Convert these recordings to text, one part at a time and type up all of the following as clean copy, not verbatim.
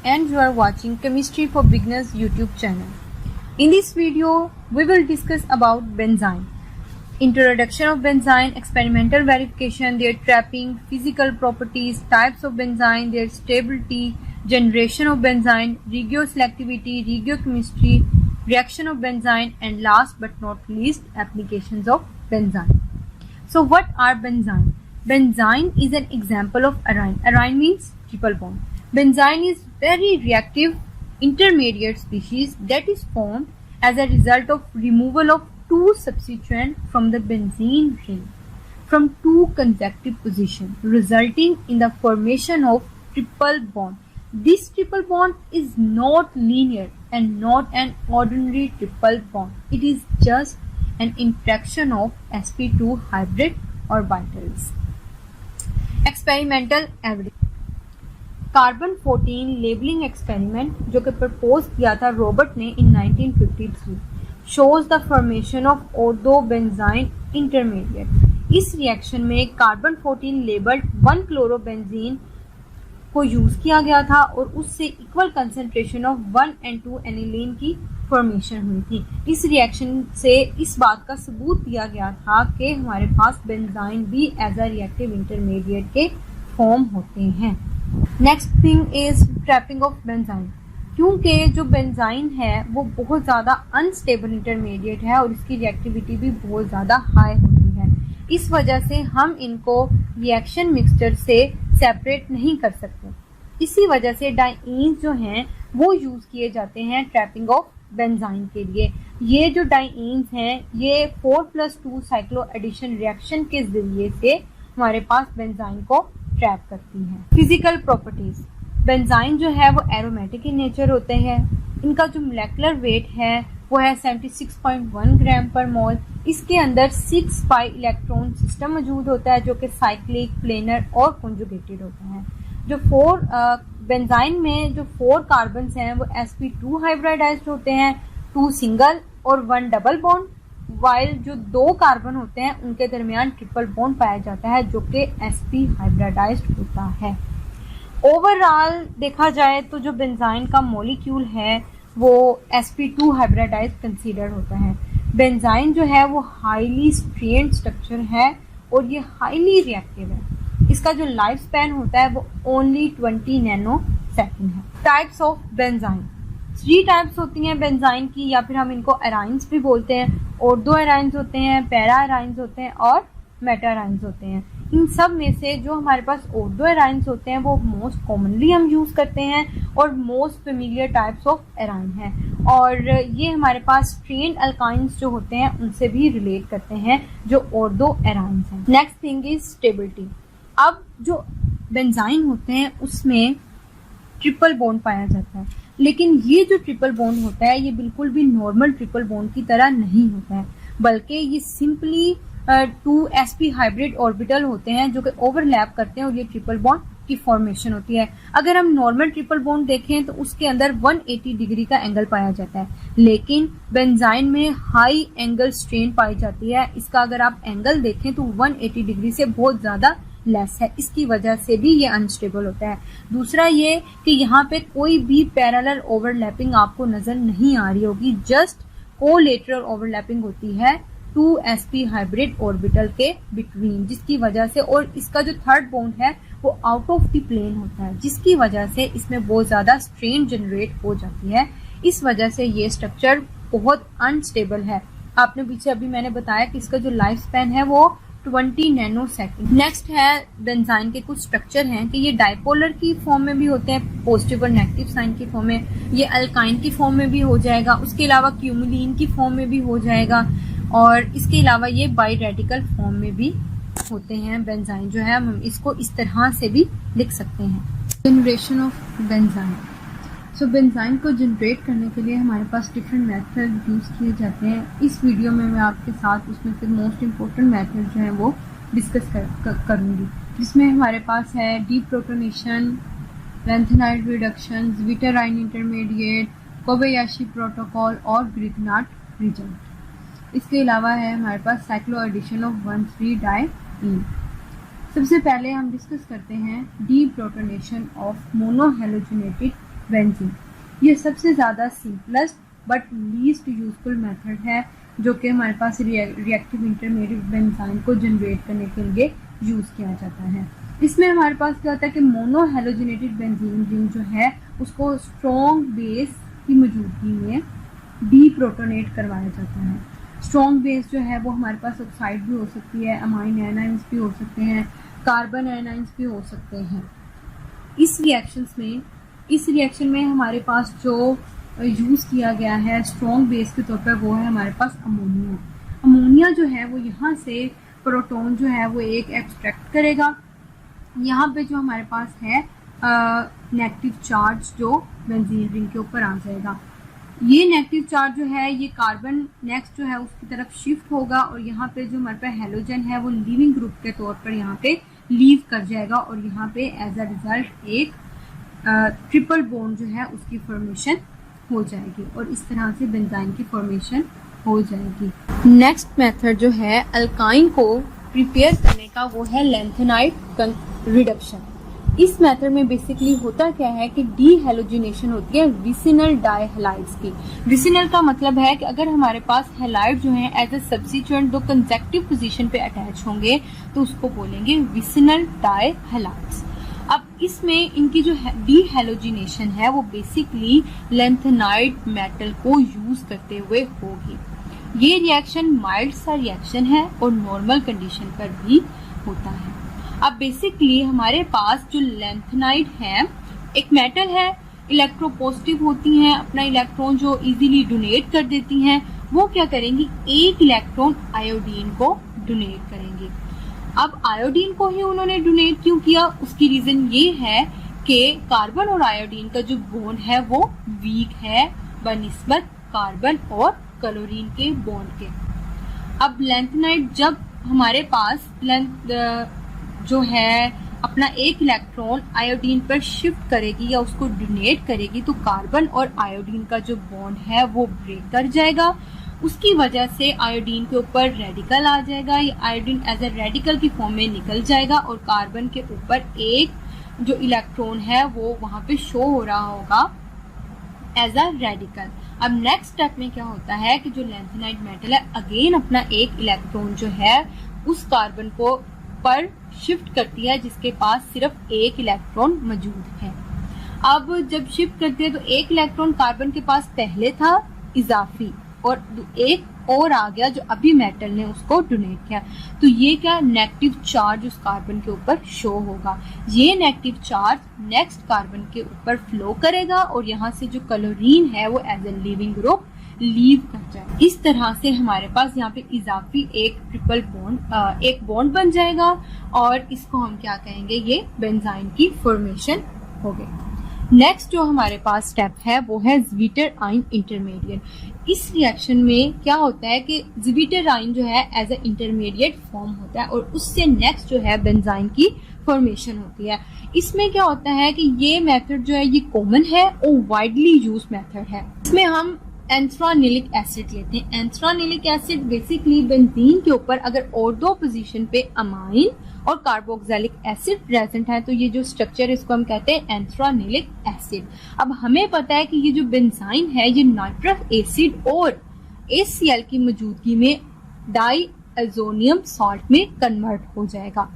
and you are watching Chemistry for Beginners YouTube channel. In this video, we will discuss about benzene. Introduction of benzene, experimental verification, their trapping, physical properties, types of benzene, their stability, generation of benzene, regioselectivity, regiochemistry, reaction of benzene, and last but not least, applications of benzene. So what are benzene? Benzene is an example of arine. Arine means triple bond. Benzene is very reactive intermediate species that is formed as a result of removal of two substituents from the benzene ring from two consecutive positions, resulting in the formation of triple bond. This triple bond is not linear and not an ordinary triple bond. It is just an interaction of sp2 hybrid orbitals. Experimental evidence. Carbon 14 labelling experiment जो कि propose किया था Robert ने इन 1953 shows the formation of ortho benzene intermediate. इस reaction में carbon 14 labelled 1 chlorobenzene को use किया गया था और उससे equal concentration of 1 and 2 aniline की फॉर्मेशन हुई थी। इस रिएक्शन से इस बात का सबूत दिया गया था कि हमारे पास बेंजाइन भी एज अ रिएक्टिव इंटरमीडिएट के फॉर्म होते हैं। Next thing is trapping of benzene. क्योंकि जो बेंजाइन है वो बहुत ज़्यादा अनस्टेबल इंटरमीडिएट है और इसकी रिएक्टिविटी भी बहुत ज़्यादा हाई होती है, इस वजह से हम इनको रिएक्शन मिक्सचर से सेपरेट नहीं कर सकते। इसी वजह से डाइईन्स जो हैं वो यूज़ किए जाते हैं ट्रैपिंग ऑफ बेंजाइन के लिए। ये जो डाइईन्स हैं ये 4+2 साइक्लो एडिशन रिएक्शन के जरिए से हमारे पास बेंजाइन को ट्रैप करती है। Physical properties. बेंजाइन जो है वो एरोमेटिक इन नेचर होते हैं। इनका जो मोलेकुलर वेट है वो है 76.1 ग्राम पर मोल। इसके अंदर 6 पाई इलेक्ट्रॉन सिस्टम मौजूद होता है जो कि साइक्लिक, प्लेनर और कॉन्जुगेटेड होता है। जो बेंजाइन में जो 4 कार्बन हैं वो sp2 हाइब्रिडाइज्ड होते हैं, 2 सिंगल और 1 डबल बॉन्ड, वाइल जो 2 कार्बन होते हैं उनके दरमियान ट्रिपल बॉन्ड पाया जाता है जो कि sp हाइब्रिडाइज्ड होता है। ओवरऑल देखा जाए तो जो बेंजाइन का मॉलिक्यूल है वो sp2 हाइब्रिडाइज्ड कंसीडर होता है। बेंजाइन जो है वो हाईली स्ट्रेन्ड स्ट्रक्चर है और ये हाईली रिएक्टिव है। इसका जो लाइफ स्पैन होता है वो ओनली 20 नैनो सेकेंड है। Types of benzene. 3 टाइप्स होती हैं बेंजाइन की, या फिर हम इनको अराइंस भी बोलते हैं। ऑर्थो अराइंस होते हैं, पैरा अराइंस होते हैं और मेटा अराइंस होते हैं। इन सब में से जो हमारे पास ऑर्थो अराइंस होते हैं वो मोस्ट कॉमनली हम यूज करते हैं और most familiar types of Arain है, और ये हमारे पास स्ट्रेन्ड अल्काइंस जो होते हैं उनसे भी रिलेट करते हैं जो ऑर्थो अराइंस हैं। Next thing is stability. अब जो बेंजाइन होते हैं उसमें ट्रिपल बॉन्ड पाया जाता है, लेकिन ये जो ट्रिपल बॉन्ड होता है ये बिल्कुल भी नॉर्मल ट्रिपल बॉन्ड की तरह नहीं होता है, बल्कि ये सिंपली 2 sp हाइब्रिड ऑर्बिटल होते हैं जो कि ओवरलैप करते हैं और ये ट्रिपल बॉन्ड की फॉर्मेशन होती है। अगर हम नॉर्मल ट्रिपल बॉन्ड देखें तो उसके अंदर 180 डिग्री का एंगल पाया जाता है, लेकिन बेंजाइन में हाई एंगल स्ट्रेन पाई जाती है। इसका अगर आप एंगल देखें तो 180 डिग्री से बहुत ज्यादा लेस है, इसकी वजह से भी ये अनस्टेबल होता है। दूसरा ये कि यहाँ पे कोई भी पैरेलल ओवरलैपिंग आपको नजर नहीं आ रही होगी, जस्ट कोलेटरल ओवरलैपिंग होती है 2 sp हाइब्रिड ऑर्बिटल के बिटवीन, जिसकी वजह से, और इसका जो थर्ड बॉन्ड है वो आउट ऑफ द प्लेन होता है, जिसकी वजह से इसमें बहुत ज्यादा स्ट्रेन जनरेट हो जाती है। इस वजह से ये स्ट्रक्चर बहुत अनस्टेबल है। आपने पीछे अभी मैंने बताया कि इसका जो लाइफ स्पैन है वो 20 नैनो सेकेंड। नेक्स्ट है बेंजाइन के कुछ स्ट्रक्चर हैं कि ये डाइपोलर की फॉर्म में भी होते हैं, पॉजिटिव और नेगेटिव साइन की फॉर्म में, ये अल्काइन की फॉर्म में भी हो जाएगा, उसके अलावा क्यूमुलिन की फॉर्म में भी हो जाएगा, और इसके अलावा ये बाई रेडिकल फॉर्म में भी होते हैं। बेंजाइन जो है हम इसको इस तरह से भी लिख सकते हैं। Generation of benzene. So benzene को जनरेट करने के लिए हमारे पास डिफरेंट मेथड यूज़ किए जाते हैं। इस वीडियो में मैं आपके साथ उसमें से मोस्ट इम्पोर्टेंट मेथड जो है वो डिस्कस करूँगी, जिसमें हमारे पास है deprotonation, lanthanide reduction, zwitterion intermediate, Kobayashi protocol और ग्रिग्नार्ड रिजल्ट। इसके अलावा है हमारे पास साइक्लो एडिशन ऑफ 1,3-डाइईन। सबसे पहले हम डिस्कस करते हैं डीप्रोटोनेशन ऑफ मोनोहेलोजेनेटेड बेंजीन। ये सबसे ज़्यादा simplest but least useful method है जो कि हमारे पास रिएक्टिव इंटरमीडिएट बेंजाइन को जनरेट करने के लिए यूज़ किया जाता है। इसमें हमारे पास क्या होता है कि मोनो हेलोजिनेटेड बेंजीन रिंग जो है उसको स्ट्रॉन्ग बेस की मौजूदगी में डीप्रोटोनेट करवाया जाता है। स्ट्रॉन्ग बेस जो है वो हमारे पास ऑक्साइड भी हो सकती है, अमाइन एनाइंस भी हो सकते हैं, कार्बन एनाइंस भी हो सकते हैं। इस रिएक्शन में हमारे पास जो यूज़ किया गया है स्ट्रॉन्ग बेस के तौर पर वो है हमारे पास अमोनिया। अमोनिया जो है वो यहाँ से प्रोटॉन जो है वो एक एक्सट्रैक्ट करेगा। यहाँ पे जो हमारे पास है नेगेटिव चार्ज जो बेंजीन रिंग के ऊपर आ जाएगा। ये नेगेटिव चार्ज जो है ये कार्बन नेक्स्ट जो है उसकी तरफ शिफ्ट होगा और यहाँ पे जो हमारे पास हेलोजन है वो लीविंग ग्रुप के तौर पर यहाँ पे लीव कर जाएगा और यहाँ पे एज अ रिजल्ट एक ट्रिपल बॉन्ड जो है उसकी फॉर्मेशन हो जाएगी और इस तरह से बेंजाइन की फॉर्मेशन हो जाएगी। नेक्स्ट मेथड जो है अल्काइन को प्रिपेयर करने का वो है लैंथेनाइड रिडक्शन। इस मेथड में बेसिकली होता क्या है कि डीहेलोजिनेशन होती है विसिनल डाइहेलाइड्स की। विसिनल का मतलब है कि अगर हमारे पास हेलाइड जो है एज ए सब्स्टिट्यूएंट दो कंसेक्टिव पोजीशन पे अटैच होंगे तो उसको बोलेंगे विसिनल डाइहेलाइड्स। अब इसमें इनकी जो डीहेलोजिनेशन है वो बेसिकली लैंथेनाइड मेटल को यूज करते हुए होगी। ये रिएक्शन माइल्ड सा रिएक्शन है और नॉर्मल कंडीशन पर भी होता है। अब बेसिकली हमारे पास जो लैंथेनाइड है एक मेटल है, इलेक्ट्रोपॉजिटिव होती हैं, अपना इलेक्ट्रॉन जो इजीली डोनेट कर देती हैं, वो क्या करेंगी एक इलेक्ट्रॉन आयोडीन को डोनेट करेंगी। अब आयोडीन को ही उन्होंने डोनेट क्यों किया, उसकी रीजन ये है कि कार्बन और आयोडीन का जो बॉन्ड है वो वीक है बनिस्बत कार्बन और क्लोरीन के बॉन्ड के। अब लैंथेनाइड जब हमारे पास जो है अपना एक इलेक्ट्रॉन आयोडीन पर शिफ्ट करेगी या उसको डोनेट करेगी तो कार्बन और आयोडीन का जो बॉन्ड है वो ब्रेक कर जाएगा। उसकी वजह से आयोडीन के ऊपर रेडिकल आ जाएगा, ये आयोडीन एज ए रेडिकल की फॉर्म में निकल जाएगा और कार्बन के ऊपर एक जो इलेक्ट्रॉन है वो वहां पे शो हो रहा होगा एज अ रेडिकल। अब नेक्स्ट स्टेप में क्या होता है कि जो लैंथेनाइड मेटल है अगेन अपना एक इलेक्ट्रॉन जो है उस कार्बन को पर शिफ्ट करती है जिसके पास सिर्फ एक इलेक्ट्रॉन मौजूद है। अब जब शिफ्ट करती है तो एक इलेक्ट्रॉन कार्बन के पास पहले था इजाफी और एक और आ गया जो अभी मेटल ने उसको डोनेट किया, तो ये क्या नेगेटिव चार्ज उस कार्बन के ऊपर शो होगा। ये नेगेटिव चार्ज नेक्स्ट कार्बन के ऊपर फ्लो करेगा और यहाँ से जो क्लोरीन है वो as a leaving group leave कर जाए। इस तरह से हमारे पास यहाँ पे इजाफी एक ट्रिपल बॉन्ड एक बॉन्ड बन जाएगा और इसको हम क्या कहेंगे, ये बेंजाइन की फॉर्मेशन हो गई। नेक्स्ट जो हमारे पास स्टेप है वो है ज़्वीटर-आइन इंटरमीडिएट। इस रिएक्शन में क्या होता है कि ज़्वीटर-आइन जो है एज ए इंटरमीडिएट फॉर्म होता है और उससे नेक्स्ट जो है बेंजाइन की फॉर्मेशन होती है। इसमें क्या होता है कि ये मेथड जो है ये कॉमन है और वाइडली यूज मेथड है। इसमें हम एंथ्रानिलिक एसिड लेते हैं। एंथ्रानिलिक एसिड बेसिकली बेंजीन के ऊपर अगर और दो पोजीशन पे अमाइन और कार्बोक्सिलिक एसिड प्रेजेंट है तो ये जो स्ट्रक्चर इसको हम कहते हैं एंथ्रानिलिक एसिड। अब हमें पता है कि ये जो बेंजाइन है ये नाइट्रस एसिड और HCl की मौजूदगी में डाइअज़ोनियम सॉल्ट में कन्वर्ट हो जाएगा।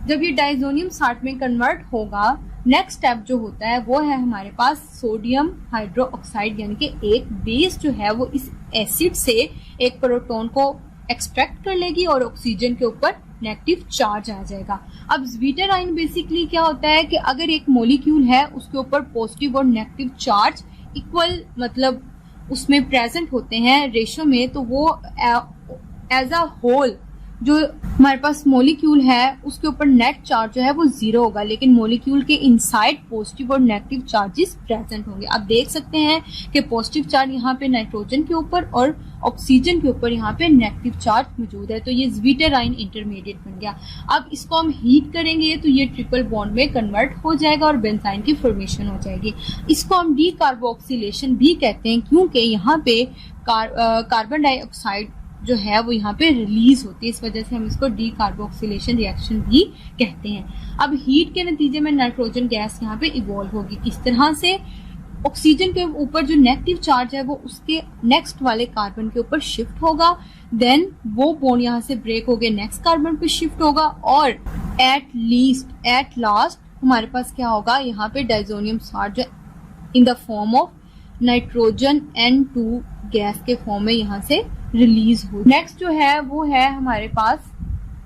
जब ये डाइअज़ोनियम सॉल्ट में कन्वर्ट होगा नेक्स्ट स्टेप जो होता है वो है हमारे पास सोडियम हाइड्रोक्साइड यानी कि एक बेस जो है वो इस एसिड से एक प्रोटॉन को एक्सट्रैक्ट कर लेगी और ऑक्सीजन के ऊपर नेगेटिव चार्ज आ जाएगा। अब ज़्वीटर-आइन बेसिकली क्या होता है कि अगर एक मॉलिक्यूल है उसके ऊपर पॉजिटिव और नेगेटिव चार्ज इक्वल मतलब उसमें प्रेजेंट होते हैं रेशो में, तो वो एज अ होल जो हमारे पास मॉलिक्यूल है उसके ऊपर नेट चार्ज जो है वो 0 होगा, लेकिन मॉलिक्यूल के इनसाइड पॉजिटिव और नेगेटिव चार्जेस प्रेजेंट होंगे। आप देख सकते हैं कि पॉजिटिव चार्ज यहाँ पे नाइट्रोजन के ऊपर और ऑक्सीजन के ऊपर यहाँ पे नेगेटिव चार्ज मौजूद है, तो ये ज़्वीटर-आइन इंटरमीडिएट बन गया। अब इसको हम हीट करेंगे तो ये ट्रिपल बॉन्ड में कन्वर्ट हो जाएगा और बेंजाइन की फॉर्मेशन हो जाएगी। इसको हम डीकार्बोक्सिलेशन भी कहते हैं क्योंकि यहाँ पे कार्बन डाइऑक्साइड जो है वो यहाँ पे रिलीज होती है, इस वजह से हम इसको डीकार्बोक्सिलेशन रिएक्शन भी कहते हैं। अब हीट के नतीजे में नाइट्रोजन गैस यहाँ पे इवॉल्व होगी। किस तरह से ऑक्सीजन के ऊपर जो नेगेटिव चार्ज है वो उसके नेक्स्ट वाले कार्बन के ऊपर शिफ्ट होगा, देन वो बॉन्ड यहाँ से ब्रेक होके नेक्स्ट कार्बन पे शिफ्ट होगा और एट लास्ट हमारे पास क्या होगा, यहाँ पे diazonium charge in the form of nitrogen N2 gas के फॉर्म में यहाँ से रिलीज हो। नेक्स्ट जो है वो है हमारे पास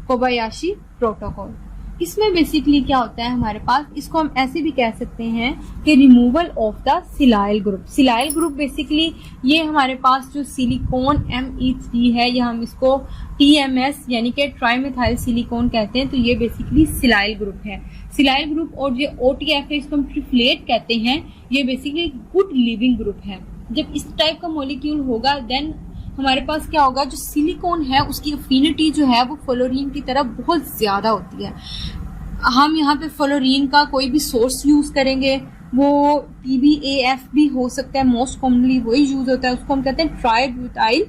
कोबायाशी प्रोटोकॉल। इसमें बेसिकली क्या होता है हमारे पास, इसको हम ऐसे भी कह सकते हैं कि removal of the silyl group. Silyl group basically ये हमारे पास जो सिलिकॉन Me3 है, या हम इसको TMS यानी कि ट्राईमेथाइल सिलिकॉन कहते हैं, तो ये बेसिकली सिलाइल ग्रुप है। सिलाइल ग्रुप और जो OTF है इसको हम ट्रिप्लेट कहते हैं, ये बेसिकली गुड लिविंग ग्रुप है। जब इस टाइप का मॉलिक्यूल होगा देन हमारे पास क्या होगा, जो सिलिकॉन है उसकी अफिनिटी जो है वो फ्लोरीन की तरफ बहुत ज्यादा होती है। हम यहाँ पे फ्लोरीन का कोई भी सोर्स यूज करेंगे, वो PbAF भी हो सकता है, मोस्ट कॉमनली वही यूज होता है, उसको हम कहते हैं ट्राईब्यूटाइल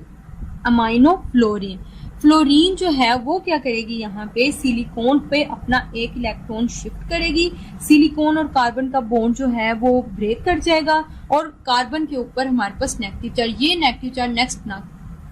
अमाइनो फ्लोरीन। फ्लोरीन जो है वो क्या करेगी, यहाँ पे सिलिकॉन पे अपना एक इलेक्ट्रॉन शिफ्ट करेगी, सिलिकॉन और कार्बन का बॉन्ड जो है वो ब्रेक कर जाएगा और कार्बन के ऊपर हमारे पास नेगेटिव चार्ज, ये नेगेटिव चार्ज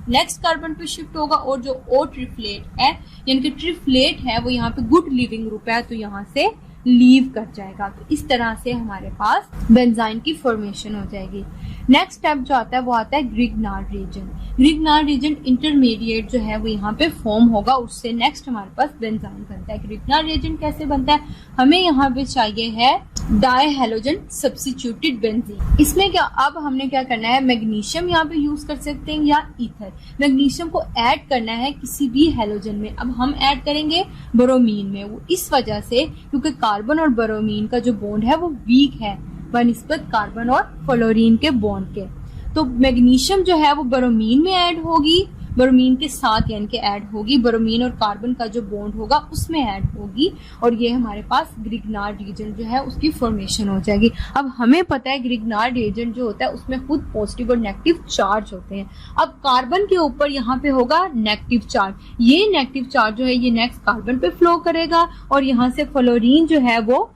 नेक्स्ट कार्बन पे शिफ्ट होगा और जो O ट्रिप्लेट है यानी कि ट्रिप्लेट है वो यहाँ पे गुड लिविंग ग्रुप है तो यहाँ से लीव कर जाएगा। तो इस तरह से हमारे पास बेंजाइन की फॉर्मेशन हो जाएगी। नेक्स्ट स्टेप जो आता है वो आता है Grignard reason. Grignard reason intermediate जो है वो यहाँ पे फॉर्म होगा, उससे नेक्स्ट हमारे पास बेंजाइन बनता है। ग्रिग्नार्ड रीजन कैसे बनता है, हमें यहाँ पे चाहिए है डायहेलोजन सब्स्टिट्यूटेड बेंजीन। इसमें क्या अब हमने क्या करना है, मैग्नीशियम यहाँ पे यूज कर सकते हैं या ईथर। मैग्नीशियम को ऐड करना है किसी भी हेलोजन में, अब हम ऐड करेंगे ब्रोमीन में। वो इस वजह से क्योंकि कार्बन और ब्रोमीन का जो बॉन्ड है वो वीक है बनिस्बत कार्बन और फ्लोरीन के बॉन्ड के, तो मैग्नीशियम जो है वो ब्रोमीन में ऐड होगी, ब्रोमीन के साथ यानी कि ऐड होगी, ब्रोमीन और कार्बन का जो बॉन्ड होगा उसमें ऐड होगी और ये हमारे पास ग्रिग्नार्ड रीजन जो है उसकी फॉर्मेशन हो जाएगी। अब हमें पता है ग्रिग्नार्ड रीजन जो होता है उसमें खुद पॉजिटिव और नेगेटिव चार्ज होते हैं। अब कार्बन के ऊपर यहाँ पे होगा नेगेटिव चार्ज, ये नेगेटिव चार्ज जो है ये नेक्स्ट कार्बन पे फ्लो करेगा और यहाँ से फ्लोरीन जो है वो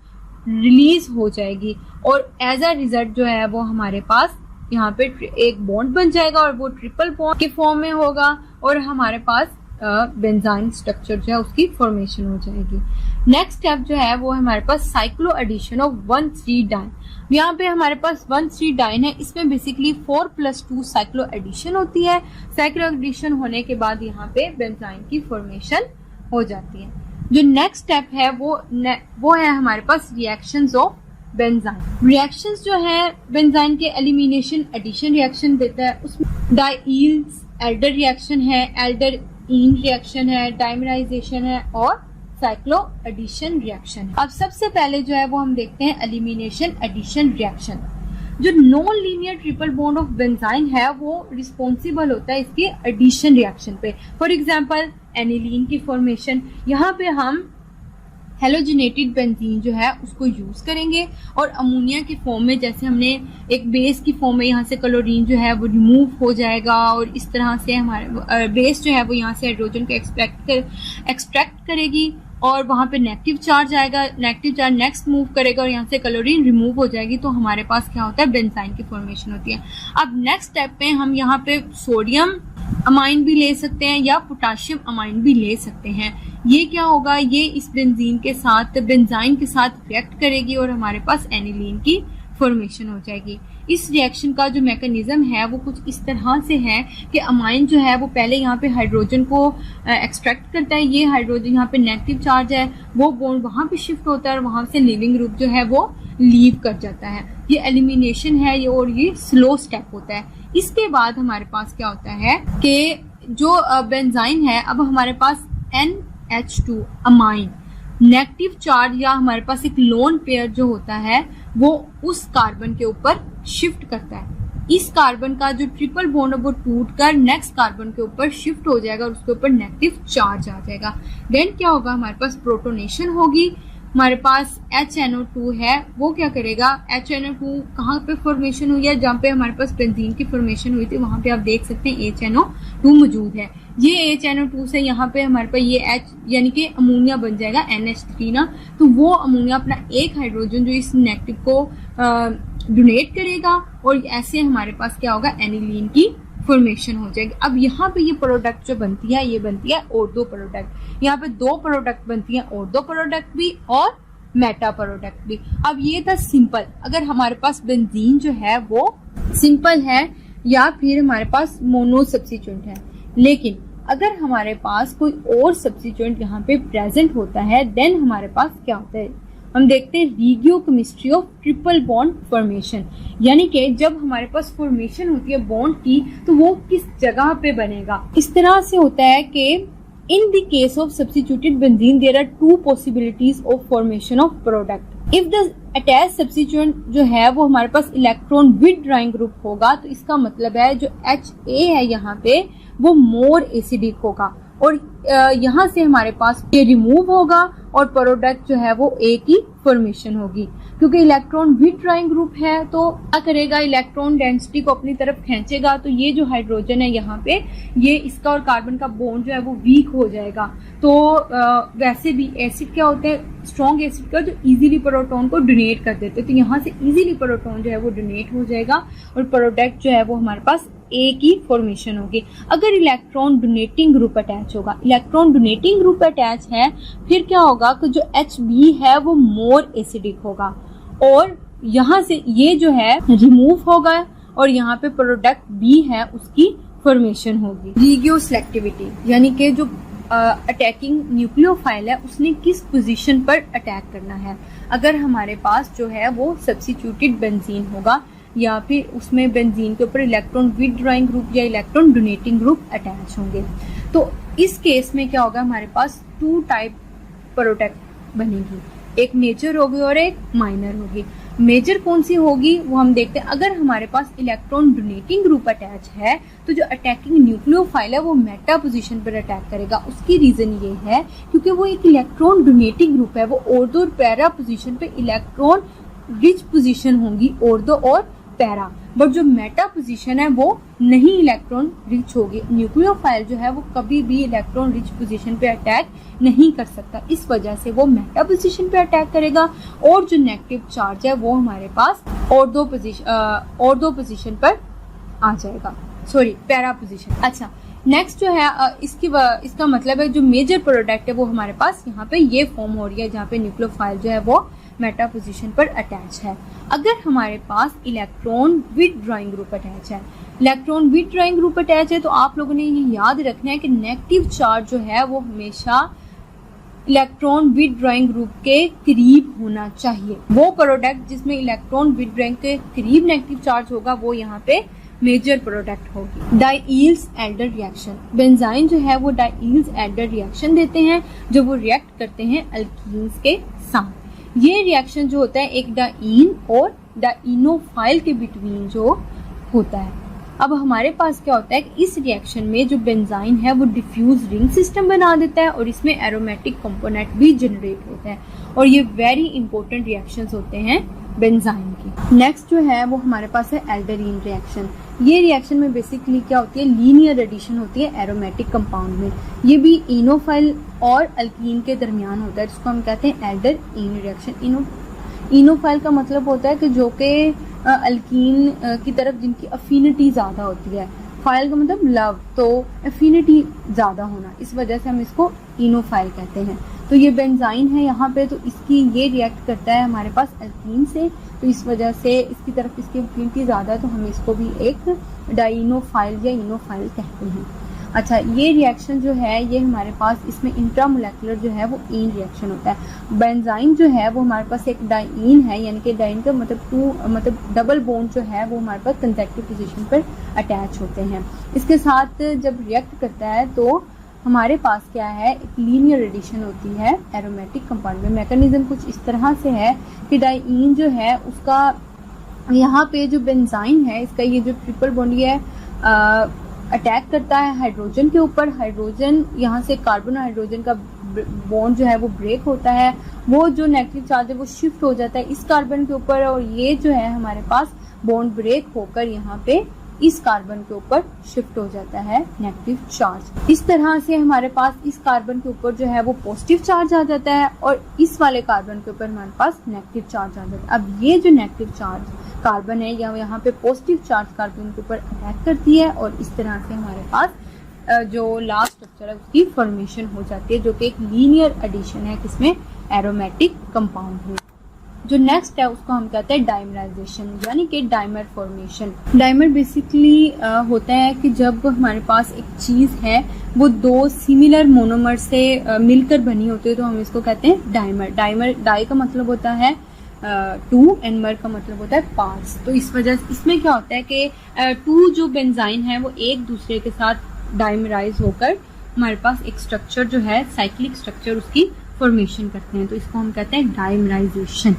रिलीज हो जाएगी और एज अ रिजल्ट जो है वो हमारे पास यहाँ पे एक बॉन्ड बन जाएगा और वो ट्रिपल बॉन्ड के फॉर्म में होगा और हमारे पास बेंजाइन स्ट्रक्चर जो है उसकी फॉर्मेशन हो जाएगी। नेक्स्ट स्टेप जो है वो हमारे पास साइक्लो एडिशन ऑफ 1,3 डाइन। यहाँ पे हमारे पास 1,3 डाइन है, इसमें बेसिकली 4+2 साइक्लो एडिशन होती है। साइक्लो एडिशन होने के बाद यहाँ पे बेंजाइन की फॉर्मेशन हो जाती है। जो नेक्स्ट स्टेप है वो है हमारे पास रिएक्शंस ऑफ बेंजाइन। रिएक्शंस जो है बेंजाइन के एलिमिनेशन एडिशन रिएक्शन देता है, उसमें डाइल्स एल्डर रिएक्शन है, एल्डर-इन रिएक्शन है, डाइमराइजेशन है और साइक्लो एडिशन रिएक्शन है। अब सबसे पहले जो है वो हम देखते हैं एलिमिनेशन एडिशन रिएक्शन। जो non linear triple bond of benzene है वो रिस्पॉन्सिबल होता है इसके एडिशन रिएक्शन पे। फॉर एग्जांपल एनिलीन की फॉर्मेशन, यहाँ पे हम हेलोजिनेटेड बेंजीन जो है उसको यूज करेंगे और अमोनिया के फॉर्म में जैसे हमने एक बेस की फॉर्म में यहाँ से क्लोरीन जो है वो रिमूव हो जाएगा और इस तरह से हमारे बेस जो है वो यहाँ से हाइड्रोजन को एक्सट्रैक्ट करेगी और वहाँ पे नेगेटिव चार्ज आएगा, नेगेटिव चार्ज नेक्स्ट मूव करेगा और यहाँ से क्लोरीन रिमूव हो जाएगी तो हमारे पास क्या होता है, बेंजाइन की फॉर्मेशन होती है। अब नेक्स्ट स्टेप पे हम यहाँ पे सोडियम अमाइन भी ले सकते हैं या पोटाशियम अमाइन भी ले सकते हैं। ये क्या होगा, ये इस बेंजीन के साथ बेंजाइन के साथ रिएक्ट करेगी और हमारे पास एनिलीन की फॉर्मेशन हो जाएगी। इस रिएक्शन का जो मैकेनिज्म है वो कुछ इस तरह से है कि अमाइन जो है वो पहले यहाँ पे हाइड्रोजन को एक्सट्रैक्ट करता है, ये हाइड्रोजन यहाँ पे नेगेटिव चार्ज है वो बॉन्ड वहाँ पे शिफ्ट होता है और वहाँ से लिविंग ग्रुप जो है वो लीव कर जाता है। ये एलिमिनेशन है ये और ये स्लो स्टेप होता है। इसके बाद हमारे पास क्या होता है कि जो बेंजाइन है अब हमारे पास NH2 अमाइन नेगेटिव चार्ज या हमारे पास एक लोन पेयर जो होता है वो उस कार्बन के ऊपर शिफ्ट करता है। इस कार्बन का जो ट्रिपल बॉन्ड है वो टूटकर नेक्स्ट कार्बन के ऊपर शिफ्ट हो जाएगा और उसके ऊपर नेगेटिव चार्ज आ जाएगा। देन क्या होगा, हमारे पास प्रोटोनेशन होगी। हमारे पास HNO2 है वो क्या करेगा, HNO2 कहाँ पे फॉर्मेशन हुई है, जहाँ पे हमारे पास बेंजीन की फॉर्मेशन हुई थी वहां पे आप देख सकते हैं HNO2 मौजूद है। ये HNO2 से यहाँ पे हमारे पास ये H यानी कि अमोनिया बन जाएगा NH3 ना, तो वो अमोनिया अपना एक हाइड्रोजन जो इस नेगेटिव को डोनेट करेगा और ऐसे हमारे पास क्या होगा, एनिलीन की फॉर्मेशन हो जाएगी। अब यहाँ पे ये प्रोडक्ट जो बनती है ये बनती है ऑर्थो प्रोडक्ट। यहाँ पे दो प्रोडक्ट बनती है, ऑर्थो प्रोडक्ट भी और मेटा प्रोडक्ट भी। अब ये था सिंपल, अगर हमारे पास बेंजीन जो है वो सिंपल है या फिर हमारे पास मोनो सब्स्टिट्यूएंट है। लेकिन अगर हमारे पास कोई और सब्स्टिट्यूएंट यहाँ पे प्रेजेंट होता है देन हमारे पास क्या होता है, हम देखते हैं रिगियोकेमिस्ट्री ऑफ ट्रिपल बॉन्ड फॉर्मेशन। यानी कि जब हमारे पास फॉर्मेशन होती है बॉन्ड की तो वो किस जगह पे बनेगा। इस तरह से होता है कि in the case of substituted benzene there are two possibilities of formation of product. If the attach substituent जो है वो हमारे पास इलेक्ट्रॉन विथड्रॉइंग ग्रुप होगा तो इसका मतलब है जो HA है यहाँ पे वो मोर एसिडिक होगा और यहाँ से हमारे पास ये रिमूव होगा और प्रोडक्ट जो है वो A की फॉर्मेशन होगी। क्योंकि इलेक्ट्रॉन विथड्रॉइंग ग्रुप है तो क्या करेगा, इलेक्ट्रॉन डेंसिटी को अपनी तरफ खींचेगा तो ये जो हाइड्रोजन है यहाँ पे ये इसका और कार्बन का बॉन्ड जो है वो वीक हो जाएगा। तो वैसे भी एसिड क्या होते हैं, स्ट्रॉन्ग एसिड का जो इजीली प्रोटॉन को डोनेट कर देते हैं, तो यहाँ से इजीली प्रोटॉन जो है वो डोनेट हो जाएगा और प्रोडक्ट जो है वो हमारे पास A की फॉर्मेशन होगी। अगर इलेक्ट्रॉन डोनेटिंग ग्रुप अटैच होगा, इलेक्ट्रॉन डोनेटिंग ग्रुप अटैच है, फिर क्या होगा कि जो HB है वो मोर एसिडिक होगा और यहाँ से ये जो है रिमूव होगा और यहाँ पे प्रोडक्ट B है उसकी फॉर्मेशन होगी। रिगियो सिलेक्टिविटी यानी कि जो अटैकिंग न्यूक्लियोफाइल है उसने किस पोजीशन पर अटैक करना है। अगर हमारे पास जो है वो सब्स्टिट्यूटेड बेंजीन होगा या फिर उसमें बेंजीन के ऊपर इलेक्ट्रॉन विथड्रॉइंग ग्रुप या इलेक्ट्रॉन डोनेटिंग ग्रुप अटैच होंगे तो इस केस में क्या होगा, हमारे पास टू टाइप प्रोडक्ट बनेगी, एक मेजर होगी और एक माइनर होगी। मेजर कौन सी होगी वो हम देखते हैं। अगर हमारे पास इलेक्ट्रॉन डोनेटिंग ग्रुप अटैच है तो जो अटैकिंग न्यूक्लियोफाइल है वो मेटा पोजीशन पर अटैक करेगा। उसकी रीजन ये है क्योंकि वो एक इलेक्ट्रॉन डोनेटिंग ग्रुप है, वो ऑर्थो और पैरा पोजीशन पे इलेक्ट्रॉन रिच पोजीशन होंगी, ऑर्थो और पैरा, बट जो मेटा पोजीशन है वो नहीं इलेक्ट्रॉन रिच होगी। न्यूक्लियोफाइल जो है वो कभी भी इलेक्ट्रॉन रिच पोजीशन पे अटैक नहीं कर सकता, इस वजह से वो मेटा पोजीशन पे अटैक करेगा और जो नेगेटिव चार्ज है वो हमारे पास ऑर्थो पोजीशन पर आ जाएगा, सॉरी पैरा पोजीशन। अच्छा नेक्स्ट जो है इसका मतलब है जो मेजर प्रोडक्ट है वो हमारे पास यहाँ पे ये फॉर्म हो रही है जहाँ पे न्यूक्लियोफाइल जो है वो मेटा पोजीशन पर अटैच है। अगर हमारे पास इलेक्ट्रॉन विथड्रॉइंग ग्रुप अटैच है, इलेक्ट्रॉन विथड्रॉइंग ग्रुप अटैच है तो आप लोगों ने ये याद रखना है कि नेगेटिव चार्ज जो है वो हमेशा इलेक्ट्रॉन विथड्रॉइंग ग्रुप के करीब होना चाहिए। वो प्रोडक्ट जिसमें इलेक्ट्रॉन विथड्रॉइंग के करीब नेगेटिव चार्ज होगा वो यहाँ पे मेजर प्रोडक्ट होगी। डाइईल्स एल्डर रिएक्शन, बेंजाइन जो है वो डाइईल्स एल्डर रिएक्शन देते हैं जो वो रिएक्ट करते हैं अल्कीन्स के साथ। ये रिएक्शन जो होता है एक डाइईन और डाइनोफाइल के बिटवीन जो होता है। अब हमारे पास क्या होता है कि इस रिएक्शन में जो बेंजाइन है वो डिफ्यूज रिंग सिस्टम बना देता है और इसमें एरोमेटिक कंपोनेंट भी जनरेट होता है और ये वेरी इंपॉर्टेंट रिएक्शंस होते हैं बेंजाइन की। नेक्स्ट जो है वो हमारे पास है एल्डरीन रिएक्शन। ये रिएक्शन में बेसिकली क्या होती है, लीनियर एडिशन होती है एरोमेटिक कंपाउंड में। ये भी इनोफाइल और अल्कीन के दरमियान होता है जिसको हम कहते हैं एल्डरीन रिएक्शन। इनोफाइल का मतलब होता है कि जो कि अल्कीन की तरफ जिनकी अफिनिटी ज़्यादा होती है, फाइल का मतलब लव, तो अफिनिटी ज़्यादा होना, इस वजह से हम इसको इनोफाइल कहते हैं। तो ये बेंजाइन है यहाँ पे, तो इसकी ये रिएक्ट करता है हमारे पास अल्कीन से, तो इस वजह से इसकी तरफ इसकी अफिनिटी ज़्यादा है तो हम इसको भी एक डाइनोफाइल या इनोफाइल कहते हैं। अच्छा ये रिएक्शन जो है ये हमारे पास इसमें इंट्रामोलेकुलर जो है वो ईन रिएक्शन होता है। बेंजाइन जो है वो हमारे पास एक डाइईन है, यानी कि डाइईन का मतलब डबल बॉन्ड जो है वो हमारे पास कंसेक्टिव पोजीशन पर अटैच होते हैं। इसके साथ जब रिएक्ट करता है तो हमारे पास क्या है, एक लीनियर एडिशन होती है एरोमेटिक कंपाउंड में। मैकेनिज्म कुछ इस तरह से है कि डाइईन जो है उसका यहाँ पे जो बेंजाइन है इसका ये जो ट्रिपल बॉन्ड है अटैक करता है हाइड्रोजन के ऊपर। हाइड्रोजन यहाँ से कार्बन और हाइड्रोजन का बॉन्ड जो है वो ब्रेक होता है, वो जो नेगेटिव चार्ज है वो शिफ्ट हो जाता है इस कार्बन के ऊपर और ये जो है हमारे पास बॉन्ड ब्रेक होकर यहाँ पे इस कार्बन के ऊपर शिफ्ट हो जाता है नेगेटिव चार्ज। इस तरह से हमारे पास इस कार्बन के ऊपर जो है वो पॉजिटिव चार्ज आ जाता है और इस वाले कार्बन के ऊपर हमारे पास नेगेटिव चार्ज आ जाता है। अब ये जो नेगेटिव चार्ज कार्बन है या यहाँ पे पॉजिटिव चार्ज कार्बन के ऊपर अटैक करती है और इस तरह से हमारे पास जो लास्ट स्ट्रक्चर है उसकी फॉर्मेशन हो जाती है, जो कि एक लीनियर एडिशन है किसमें, एरोमेटिक कंपाउंड में। जो नेक्स्ट है उसको हम कहते हैं डाइमराइजेशन, यानी कि डाइमर फॉर्मेशन। डाइमर बेसिकली होता है कि जब हमारे पास एक चीज़ है वो दो सिमिलर मोनोमर से मिलकर बनी होती है तो हम इसको कहते हैं डाइमर। डाई का मतलब होता है टू एंड मर का मतलब होता है पार्ट्स। तो इस वजह से इसमें क्या होता है कि टू जो बेंजाइन है वो एक दूसरे के साथ डाइमराइज होकर हमारे पास एक स्ट्रक्चर जो है साइक्लिक स्ट्रक्चर उसकी फॉर्मेशन करते हैं, तो इसको हम कहते हैं डाइमराइजेशन।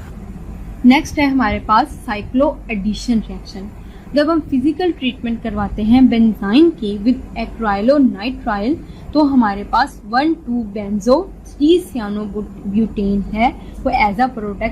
नेक्स्ट है हमारे पास साइक्लो एडिशन रिएक्शन। जब हम फिजिकल ट्रीटमेंट करवाते हैं बेंजाइन की विद एक्राइलोनाइट्राइल तो हमारे पास 1,2 बेंजो 3 सियानो ब्यूटेन है वो एज अ प्रोडक्ट